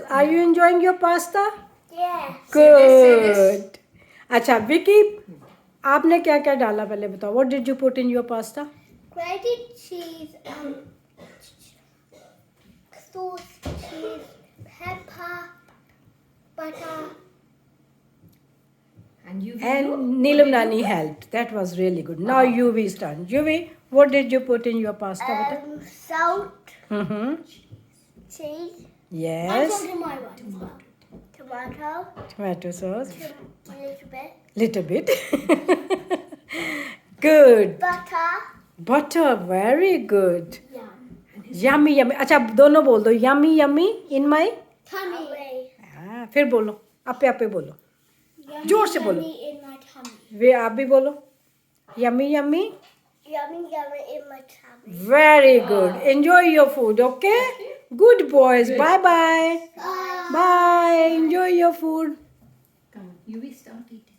Are you enjoying your pasta? Yes. Good. अच्छा विकी, आपने क्या क्या डाला पहले बताओ. What did you put in your pasta? Grated cheese, sauce, cheese, pepper, butter. And you And Neelam Nani helped. That was really good. Now Yuvi's turn. Yuvi, what did you put in your pasta? Beta? Salt, Mm-hmm. cheese, Yes. tomato, Tomato sauce. a little bit, Little bit. Good. butter. Butter. Very good. Yum. Yummy, yummy. अच्छा दोनों बोल दो. Yummy, yummy in my. Tummy. हाँ, फिर बोलो. आपे आपे बोलो. Yummy, जोर से बोलो. yummy in my tummy. वे आप भी बोलो. Yummy, yummy. Yummy, yummy in my tummy. Very good. Enjoy your food, okay? Good boys. Bye-bye. Bye. Bye. Enjoy your food. come, you will start eating.